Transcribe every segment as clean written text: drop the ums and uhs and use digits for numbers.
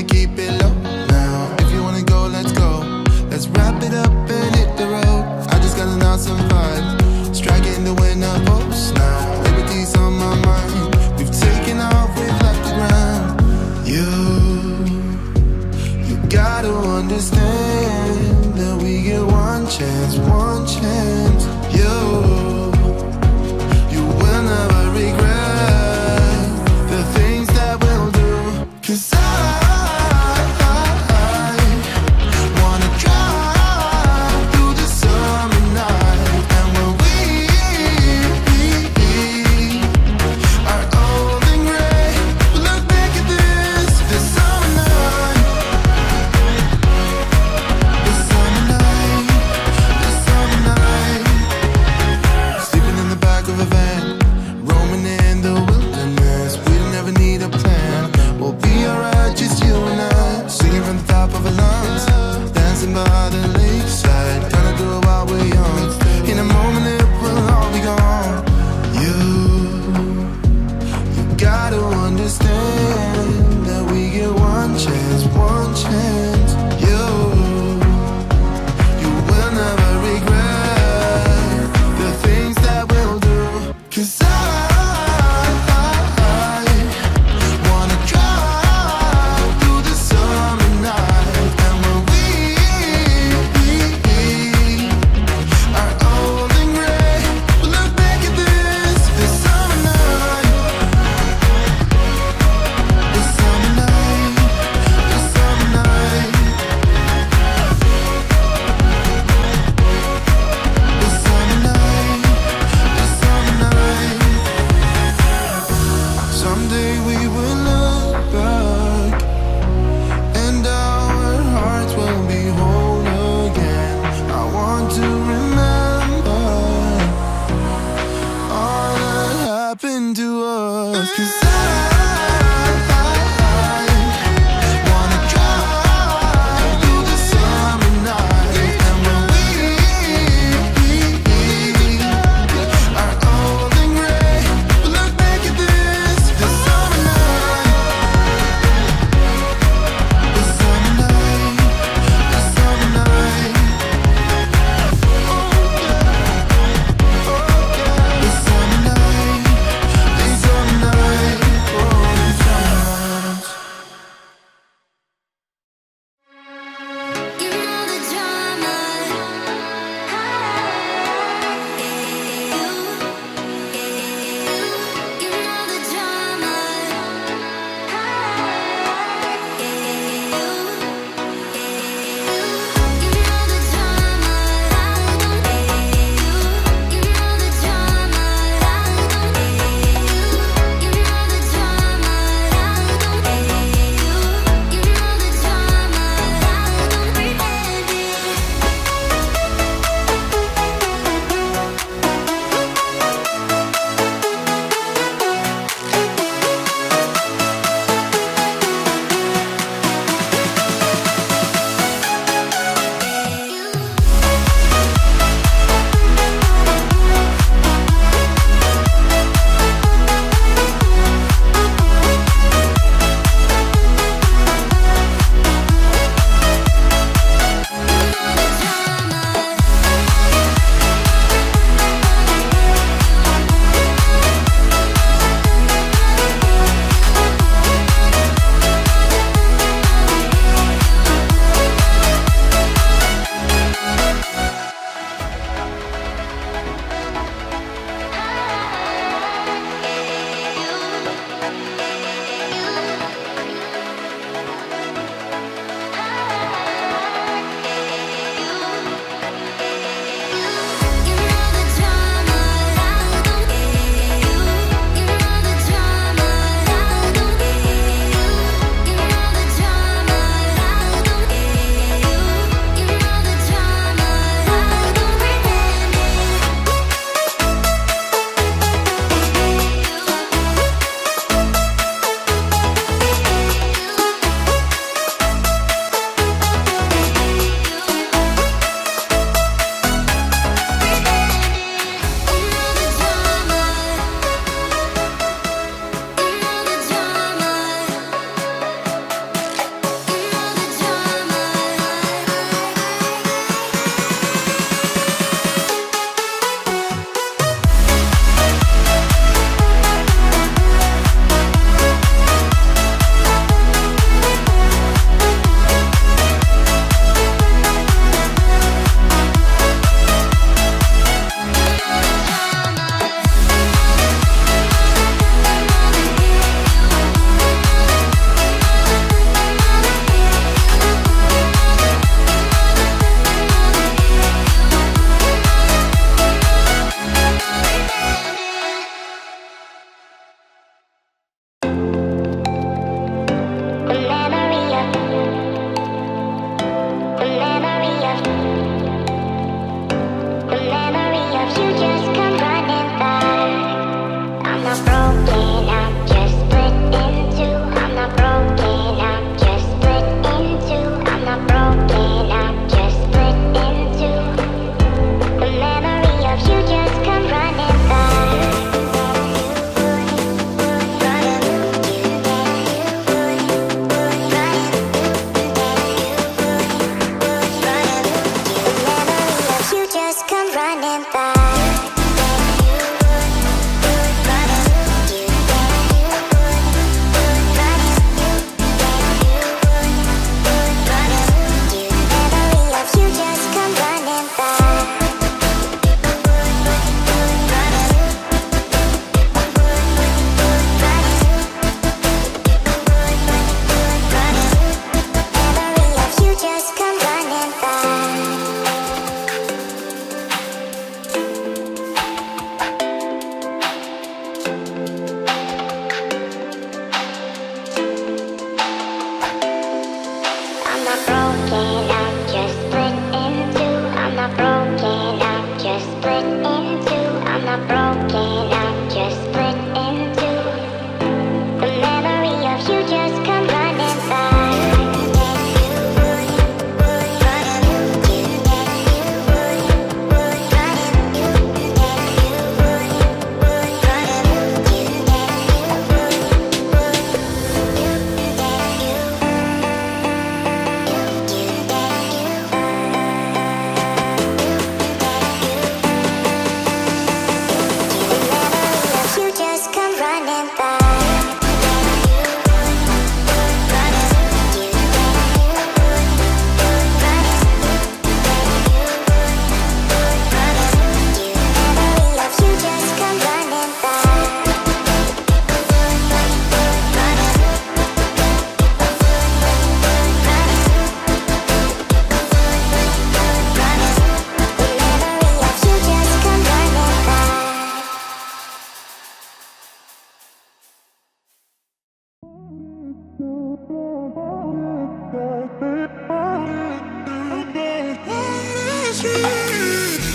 wanna keep it low now. If you wanna go, let's go. Let's wrap it up and hit the road. I just got an awesome vibe, striking the winner post now. Liberty's on my mind. We've taken off, we've left the ground. You gotta understand that we get one chance, one chance. You will never regret the things that we'll do. 'Cause I wanna drive through the summer night. And when we are old and gray, we'll look back at this summer night. This summer night, this summer night.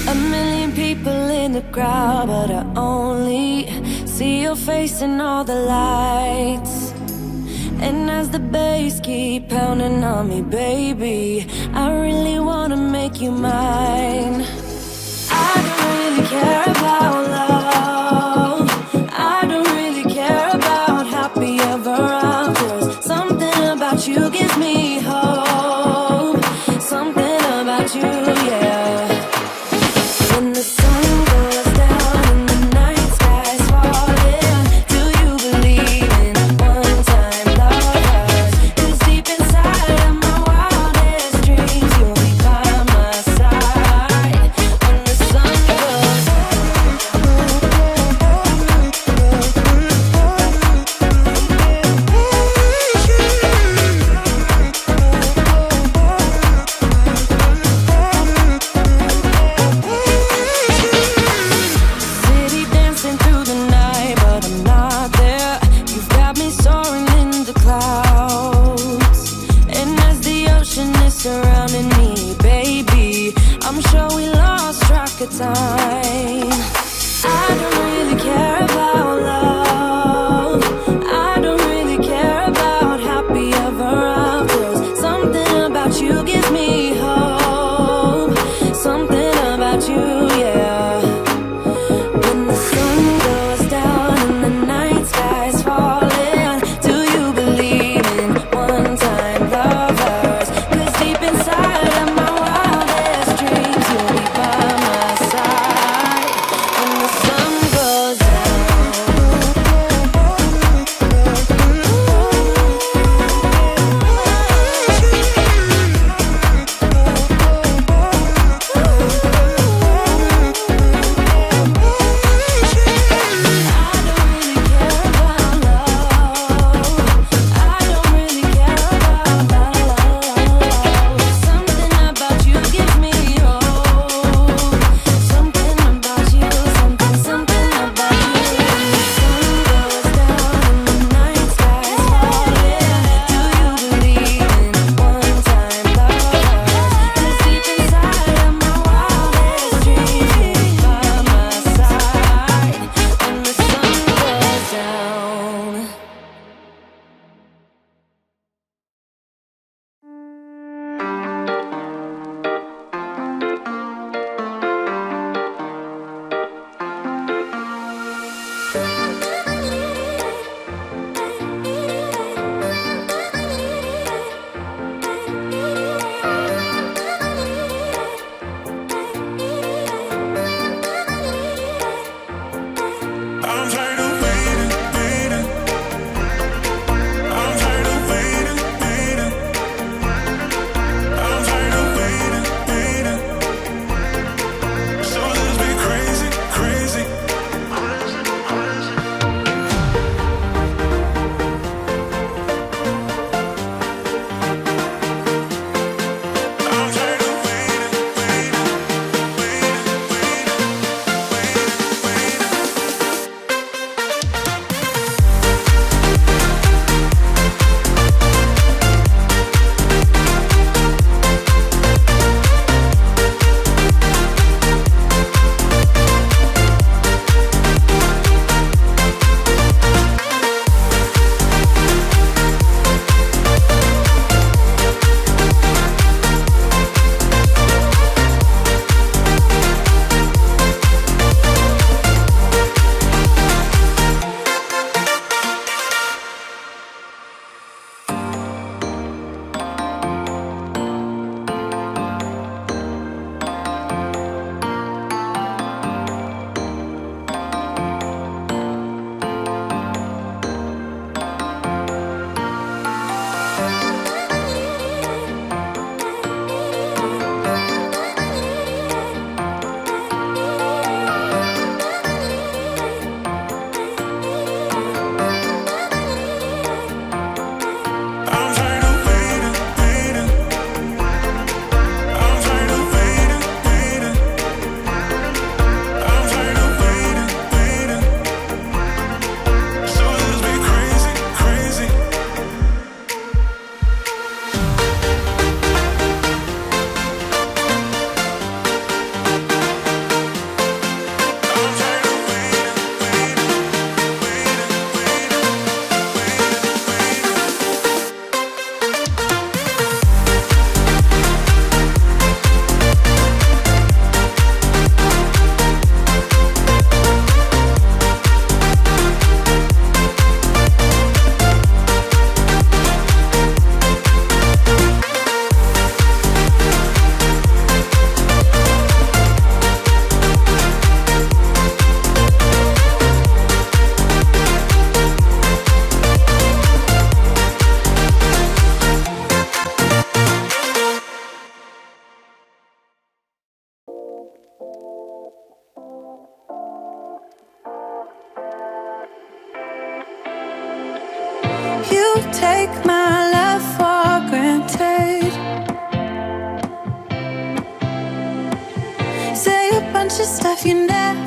A million people in the crowd, but I only see your face in all the lights. And as the bass keep pounding on me, baby, I really wanna make you mine. I don't really care about love. I don't really care about happy ever afters. Something about you gives me hope. Something about you, yeah. When the sun goes down and the night sky's falling, do you believe in one-time lovers? 'Cause deep inside of my wildest dreams, you'll be by my side. When the sun goes city dancing through the night, but I'm not there. You've got me soaring in the clouds, and as the ocean is surrounding me, baby, I'm sure we lost track of time. I don't really care about love. I don't really care about happy ever afters. Something about you gives me hope. Something about you, yeah. When the sun goes down and the night sky's falling, do you believe in one-time lovers? 'Cause deep inside of my wildest dreams, you'll be by my side. When the sun goes down. stuff you never